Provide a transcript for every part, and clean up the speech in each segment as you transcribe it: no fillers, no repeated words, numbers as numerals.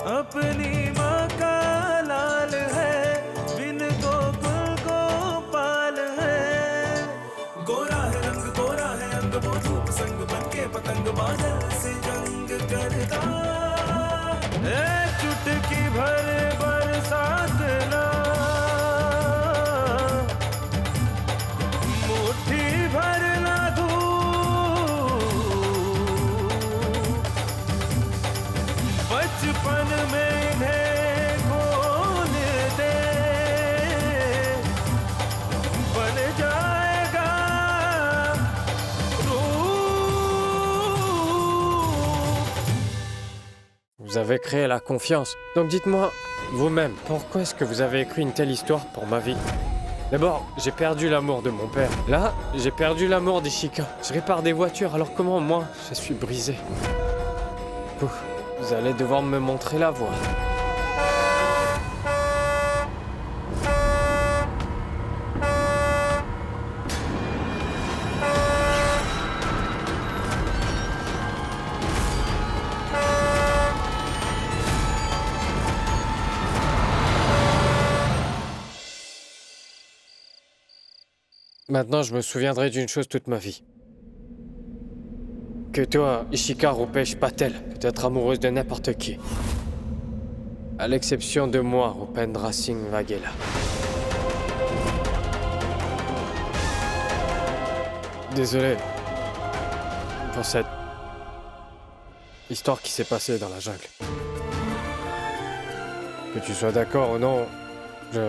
अपनी माँ का लाल है, बिन गोकुल गोपाल है। गोरा है रंग गोरा है अंग, वो धूप संग बनके पतंग बादल से जंग करता। चुटकी भर बरसात ना, मुट्ठी भर ना धूप, बचपन में इन्हें खोल दे, बन जाएगा Vous avez créé la confiance. Donc dites-moi, vous-même, pourquoi est-ce que vous avez écrit une telle histoire pour ma vie? D'abord, j'ai perdu l'amour de mon père. Là, j'ai perdu l'amour d'Ishika. Je répare des voitures, alors comment moi, je suis brisé? Vous allez devoir me montrer la voie. Maintenant, je me souviendrai d'une chose toute ma vie. Que toi, Ishika Rupesh Patel, peut être amoureuse de n'importe qui. À l'exception de moi, Rupendra Singh Waghela. Désolé pour cette histoire qui s'est passée dans la jungle. Que tu sois d'accord ou non, je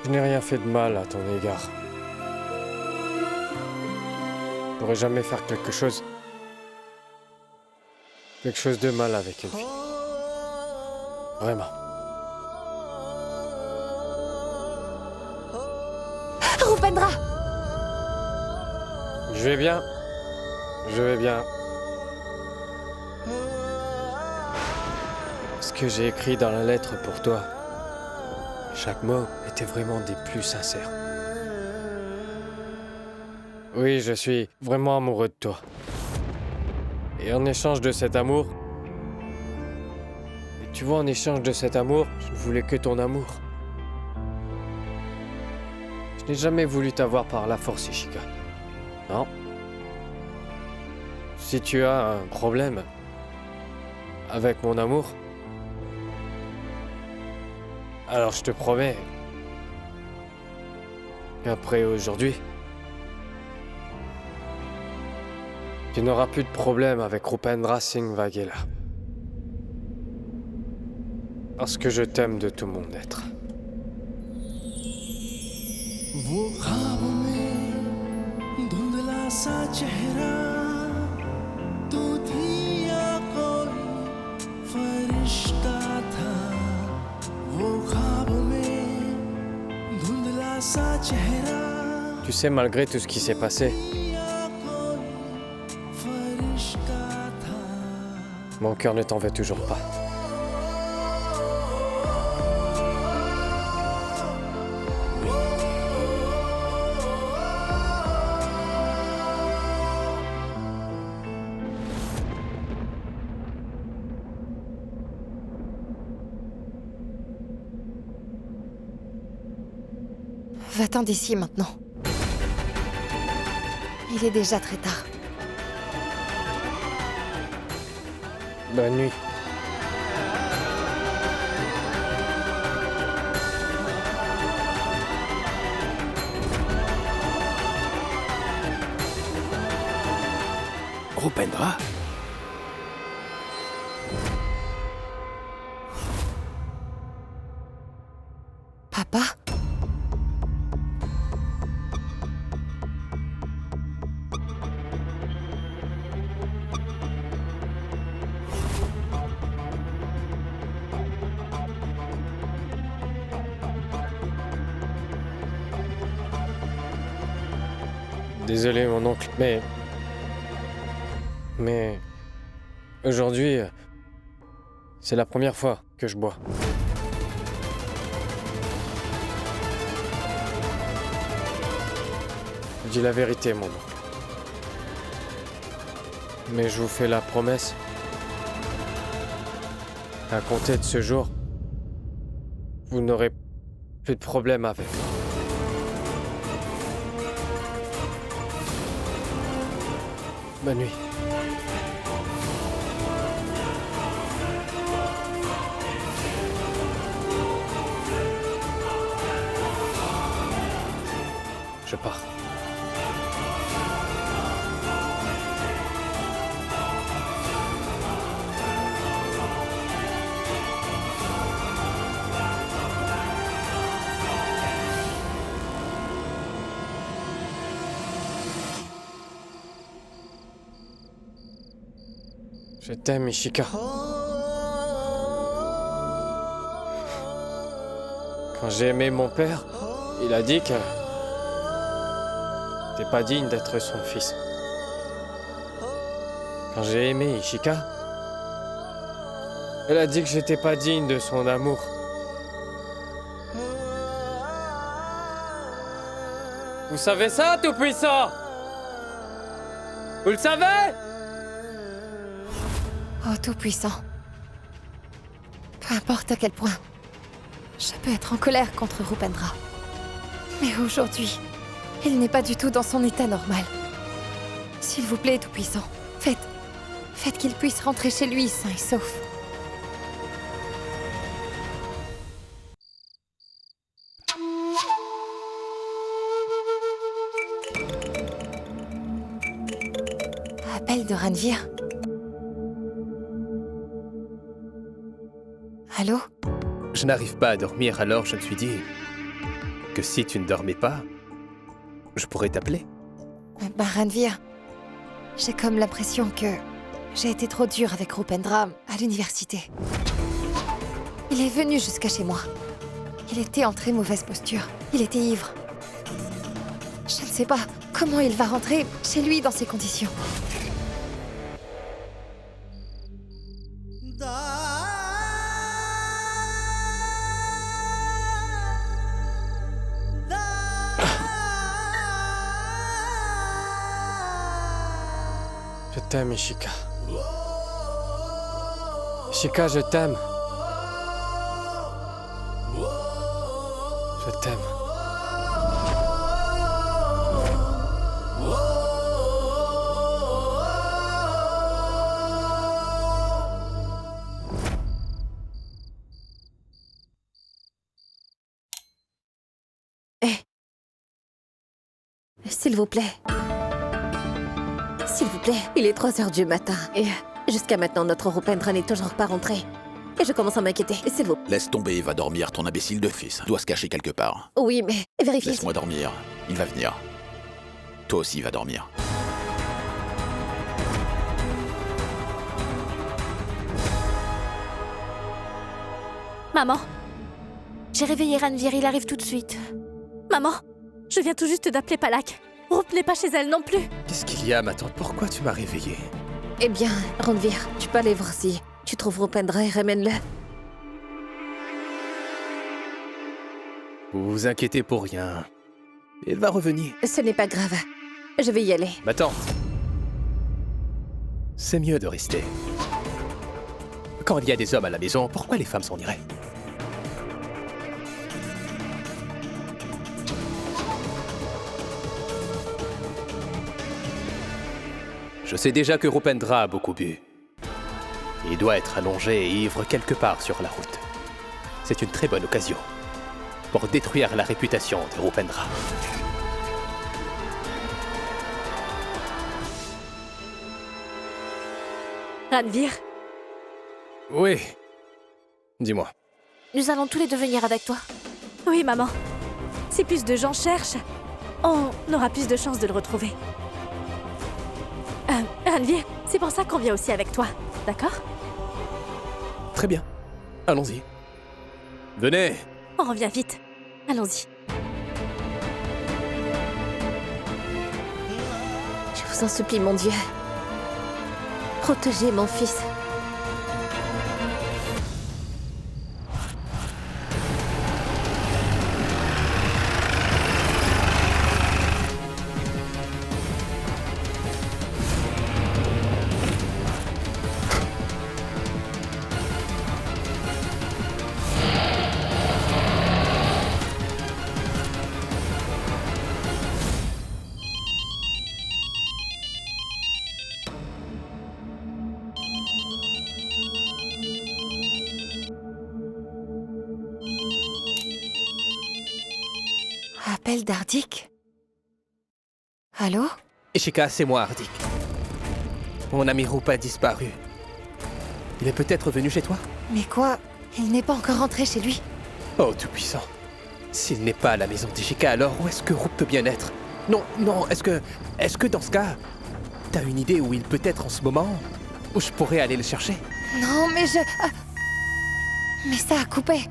n'ai rien fait de mal à ton égard. Je pourrais jamais faire quelque chose de mal avec une fille. Vraiment. Rupendra! Je vais bien. Ce que j'ai écrit dans la lettre pour toi, chaque mot était vraiment des plus sincères. Oui, je suis vraiment amoureux de toi. Et en échange de cet amour... Tu vois, en échange de cet amour, je ne voulais que ton amour. Je n'ai jamais voulu t'avoir par la force, Ishika. Non. Si tu as un problème avec mon amour, alors je te promets qu'après aujourd'hui, tu n'auras plus de problème avec Rupendra Singh Waghela. Parce que je t'aime de tout mon être. वो ख्वाबों में धुंधला सा चेहरा, तू थी या कोई फरिश्ता था। वो ख्वाबों में धुंधला सा चेहरा, Tu sais, malgré tout ce qui s'est passé, mon cœur ne t'en veut toujours pas. Va-t'en d'ici maintenant. Il est déjà très tard. Bonne nuit. Rupendra? Papa? Désolé, mon oncle, mais aujourd'hui, c'est la première fois que je bois. Je dis la vérité, mon oncle. Mais je vous fais la promesse À compter de ce jour, vous n'aurez plus de problème avec. Bonne nuit. Je pars. Je t'aime, Ishika. Quand j'ai aimé mon père, il a dit que t'es pas digne d'être son fils. Quand j'ai aimé Ishika, elle a dit que j'étais pas digne de son amour. Vous savez ça, Tout-Puissant? Vous le savez? Oh, Tout-Puissant. Peu importe à quel point, je peux être en colère contre Rupendra. Mais aujourd'hui, il n'est pas du tout dans son état normal. S'il vous plaît, Tout-Puissant, faites qu'il puisse rentrer chez lui sain et sauf. Appel de Ranvir. Allô? Je n'arrive pas à dormir, alors je me suis dit que si tu ne dormais pas, je pourrais t'appeler. Ranvir, j'ai comme l'impression que j'ai été trop dure avec Rupendra à l'université. Il est venu jusqu'à chez moi. Il était en très mauvaise posture. Il était ivre. Je ne sais pas comment il va rentrer chez lui dans ces conditions. Je t'aime, Ishika. Ishika, je t'aime. Je t'aime. S'il vous plaît. S'il vous plaît, il est 3 heures du matin et jusqu'à maintenant, notre Rupendra n'est toujours pas rentré. Et je commence à m'inquiéter. S'il vous plaît. Laisse tomber, va dormir, ton imbécile de fils. Doit se cacher quelque part. Oui, mais vérifiez. Laisse-moi dormir, il va venir. Toi aussi, va dormir. Maman, j'ai réveillé Ranvir, il arrive tout de suite. Maman, je viens tout juste d'appeler Palak. Rup n'est pas chez elle non plus. Qu'est-ce qu'il y a, ma tante? Pourquoi tu m'as réveillée? Eh bien, Ranvir, tu peux aller voir si tu trouves Rupendra et ramène-le. Vous vous inquiétez pour rien. Il va revenir. Ce n'est pas grave. Je vais y aller. Ma tante, c'est mieux de rester. Quand il y a des hommes à la maison, pourquoi les femmes s'en iraient? Je sais déjà que Rupendra a beaucoup bu. Il doit être allongé et ivre quelque part sur la route. C'est une très bonne occasion pour détruire la réputation de Rupendra. Ranvir, Oui. Dis-moi. nous allons tous les deux venir avec toi. Oui, maman. Si plus de gens cherchent, on aura plus de chances de le retrouver. Ranvir, c'est pour ça qu'on vient aussi avec toi, d'accord? Très bien. Allons-y. Venez. On revient vite. Allons-y. Je vous en supplie, mon Dieu. Protégez mon fils. m'appelle Dardik? Allô? Ishika, c'est moi, Hardik. Mon ami Roop a disparu. Il est peut-être venu chez toi? Mais quoi? Il n'est pas encore rentré chez lui? Oh, tout-puissant. S'il n'est pas à la maison d'Ishika, alors où est-ce que Roop peut bien être? Non, non, est-ce que dans ce cas, t'as une idée où il peut être en ce moment? Où je pourrais aller le chercher? Non, mais je... Mais ça a coupé.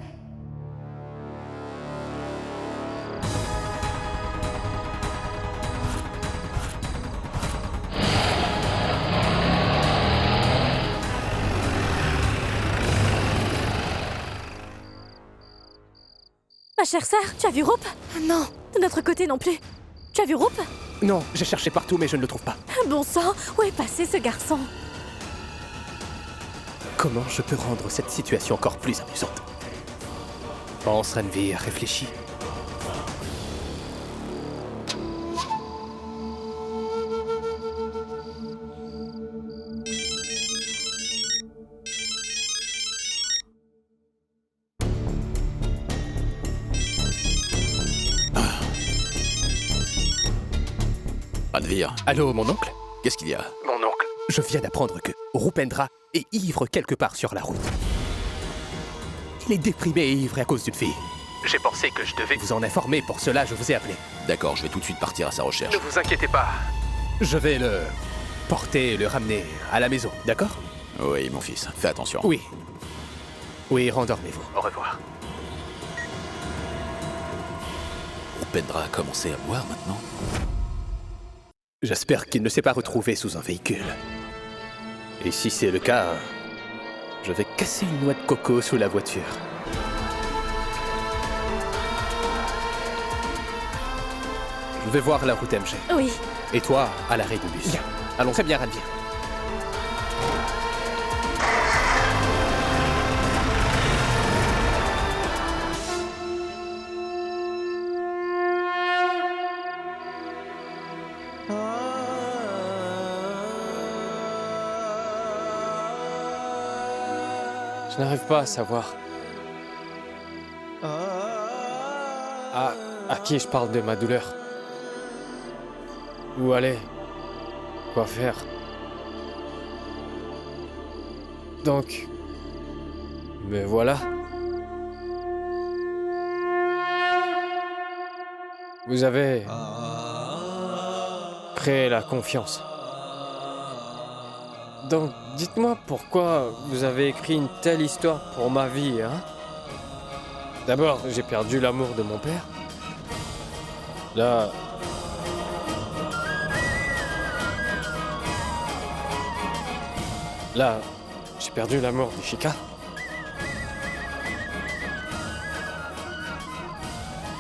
Ma chère sœur, tu as vu Roop? Non, De notre côté non plus. Tu as vu Roop? Non, j'ai cherché partout, mais je ne le trouve pas. Bon sang, où est passé ce garçon? Comment je peux rendre cette situation encore plus amusante? Pense, Ranveer, réfléchis. Ranveer, Allô, mon oncle? qu'est-ce qu'il y a? Mon oncle. Je viens d'apprendre que Rupendra est ivre quelque part sur la route. Il est déprimé et ivre à cause d'une fille. J'ai pensé que je devais vous en informer, pour cela je vous ai appelé. D'accord, je vais tout de suite partir à sa recherche. Ne vous inquiétez pas. Je vais le porter et le ramener à la maison, d'accord? Oui, mon fils, fais attention. Oui. Oui, rendormez-vous. Au revoir. Rupendra a commencé à boire maintenant. J'espère qu'il ne s'est pas retrouvé sous un véhicule. Et si c'est le cas, je vais casser une noix de coco sous la voiture. Je vais voir la route MG. Oui. Et toi, à l'arrêt du bus. Bien. Allons, très bien, Ranveer. Je n'arrive pas à savoir. À qui je parle de ma douleur? Où aller? Quoi faire? Donc... Me voilà. Vous avez... créé la confiance. Donc, dites-moi pourquoi vous avez écrit une telle histoire pour ma vie, hein? D'abord, j'ai perdu l'amour de mon père. Là... Là, j'ai perdu l'amour d'Ishika.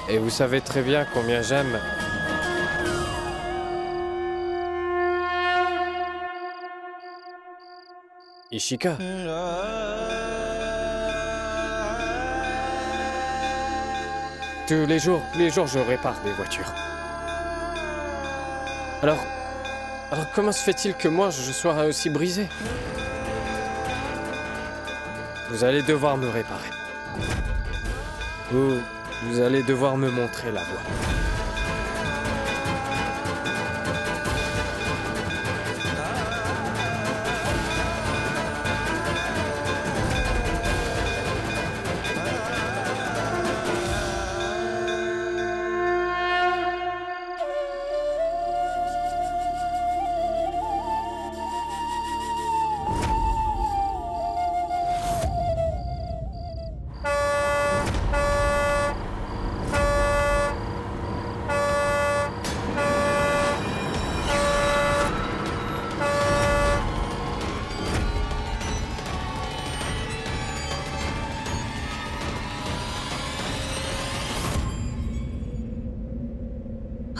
Et vous savez très bien combien j'aime... Ishika. Tous les jours, je répare des voitures. Alors comment se fait-il que moi, je sois aussi brisé? Vous allez devoir me réparer. Vous allez devoir me montrer la voie.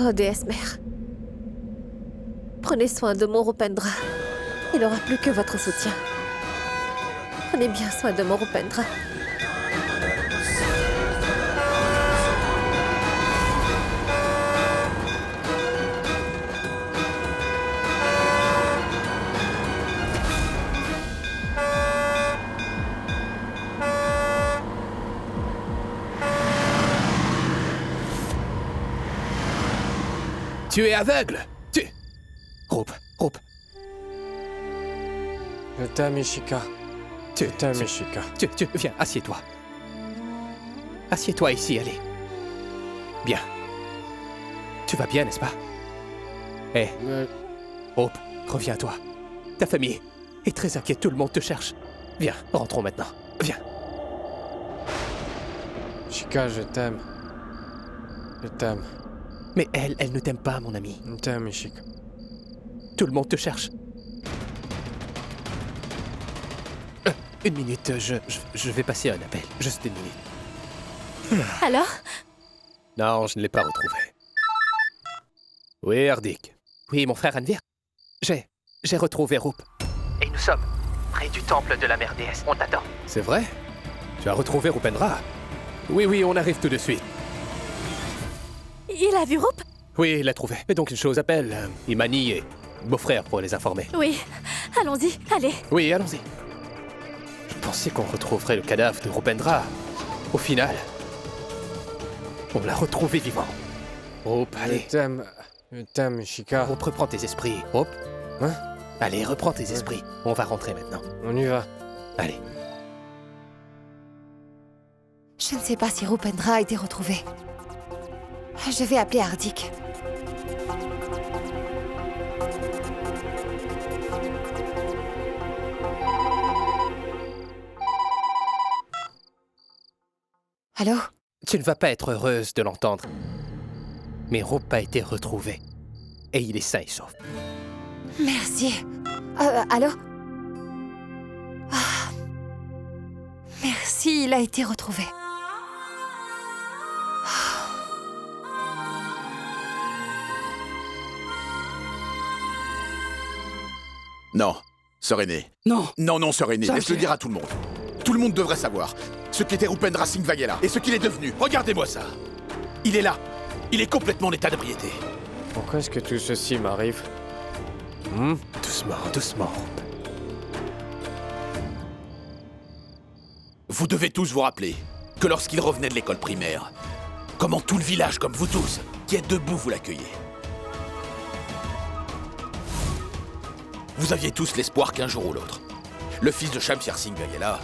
Oh, déesse mère. Prenez soin de mon Rupendra. Il n'aura plus que votre soutien. Prenez bien soin de mon Rupendra. Tu es aveugle. Rope. Je t'aime, Ishika. Je t'aime, Ishika. Viens, assieds-toi. Assieds-toi ici, allez. Bien. Tu vas bien, n'est-ce pas? Hé, Hope, reviens à toi. Ta famille est très inquiète, tout le monde te cherche. Viens, rentrons maintenant. Viens. Ishika, je t'aime. Je t'aime. Mais elle ne t'aime pas, mon ami. Je t'aime, Ishika. Tout le monde te cherche. Une minute, je vais passer un appel. Juste une minute. Alors? Non, je ne l'ai pas retrouvé. Oui, Hardik. Oui, mon frère Anvir. J'ai retrouvé Roop. Et nous sommes près du temple de la mère déesse. On t'attend. C'est vrai? Tu as retrouvé Rupendra? Oui, on arrive tout de suite. Il a vu Roop? Oui, il l'a trouvé. Mais donc une chose, appelle Imani et beau-frère pour les informer. Oui. Allons-y, allez. Oui, allons-y. Je pensais qu'on retrouverait le cadavre de Rupendra. Au final, on l'a retrouvé vivant. Roop, allez. Je t'aime, Ishika. Roop, reprends tes esprits. Roop. Hein? Allez, reprends tes esprits. On va rentrer maintenant. On y va. Allez. Je ne sais pas si Rupendra a été retrouvé. Je vais appeler Hardik. Allô? Tu ne vas pas être heureuse de l'entendre. Mais Roop a été retrouvé. Et il est sain et sauf. Merci. Allô? Ah. Merci, il a été retrouvé. Non, sœur aînée. Non. Non, sœur aînée, Shamsher. laisse-le dire à tout le monde. Tout le monde devrait savoir ce qu'était Rupendra Singh Vaghela et ce qu'il est devenu. Regardez-moi ça. Il est là. Il est complètement en état d'ébriété. Pourquoi est-ce que tout ceci m'arrive? Doucement. Vous devez tous vous rappeler que lorsqu'il revenait de l'école primaire, comment tout le village, comme vous tous, qui êtes debout, vous l'accueillez. Vous aviez tous l'espoir qu'un jour ou l'autre, le fils de Shamsher Singh Vaghela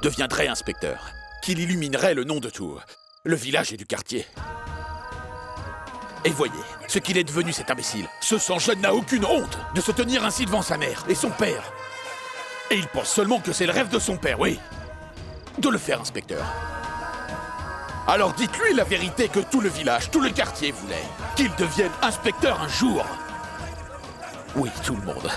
deviendrait inspecteur, qu'il illuminerait le nom de tout le village et du quartier. Et voyez, ce qu'il est devenu cet imbécile. Ce sang jeune n'a aucune honte de se tenir ainsi devant sa mère et son père. Et il pense seulement que c'est le rêve de son père, oui, de le faire inspecteur. Alors dites-lui la vérité que tout le village, tout le quartier voulait. Qu'il devienne inspecteur un jour. Oui, tout le monde.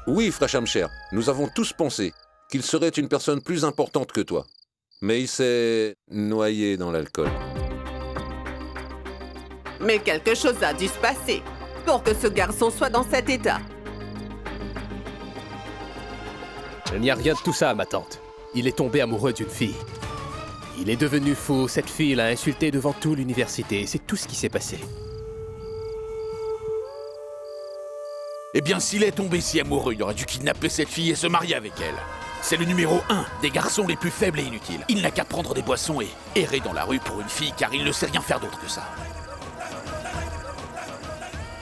Oui, frère Shamsher, nous avons tous pensé qu'il serait une personne plus importante que toi. Mais il s'est noyé dans l'alcool. Mais quelque chose a dû se passer pour que ce garçon soit dans cet état. Il n'y a rien de tout ça, ma tante. Il est tombé amoureux d'une fille. Il est devenu fou, cette fille l'a insulté devant toute l'université, c'est tout ce qui s'est passé. Eh bien, s'il est tombé si amoureux, il aurait dû kidnapper cette fille et se marier avec elle. C'est le numéro 1 des garçons les plus faibles et inutiles. Il n'a qu'à prendre des boissons et errer dans la rue pour une fille, car il ne sait rien faire d'autre que ça.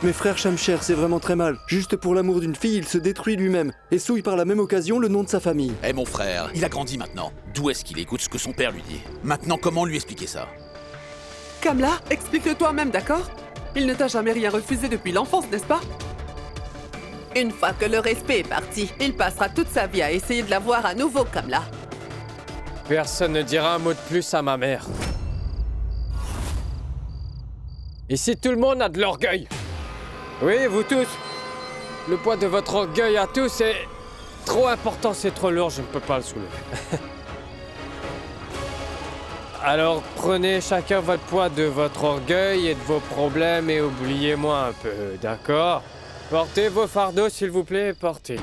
Mais frère Shamsher, c'est vraiment très mal. Juste pour l'amour d'une fille, il se détruit lui-même et souille par la même occasion le nom de sa famille. Eh mon frère, il a grandi maintenant. D'où est-ce qu'il écoute ce que son père lui dit? Maintenant, comment lui expliquer ça? Kamla, explique-le toi-même, d'accord? Il ne t'a jamais rien refusé depuis l'enfance, n'est-ce pas? Une fois que le respect est parti, il passera toute sa vie à essayer de la voir à nouveau, Kamla. Personne ne dira un mot de plus à ma mère. Ici, tout le monde a de l'orgueil. Oui, vous tous. Le poids de votre orgueil à tous est trop important, c'est trop lourd, je ne peux pas le soulever. Alors prenez chacun votre poids de votre orgueil et de vos problèmes et oubliez-moi un peu, d'accord? Portez vos fardeaux, s'il vous plaît, portez-les.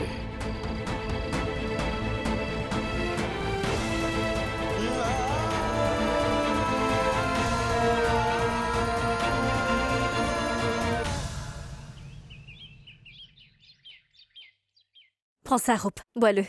Prends ça, Roop. Bois-le.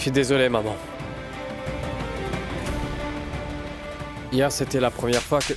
suis désolé, maman. Hier, c'était la première fois que...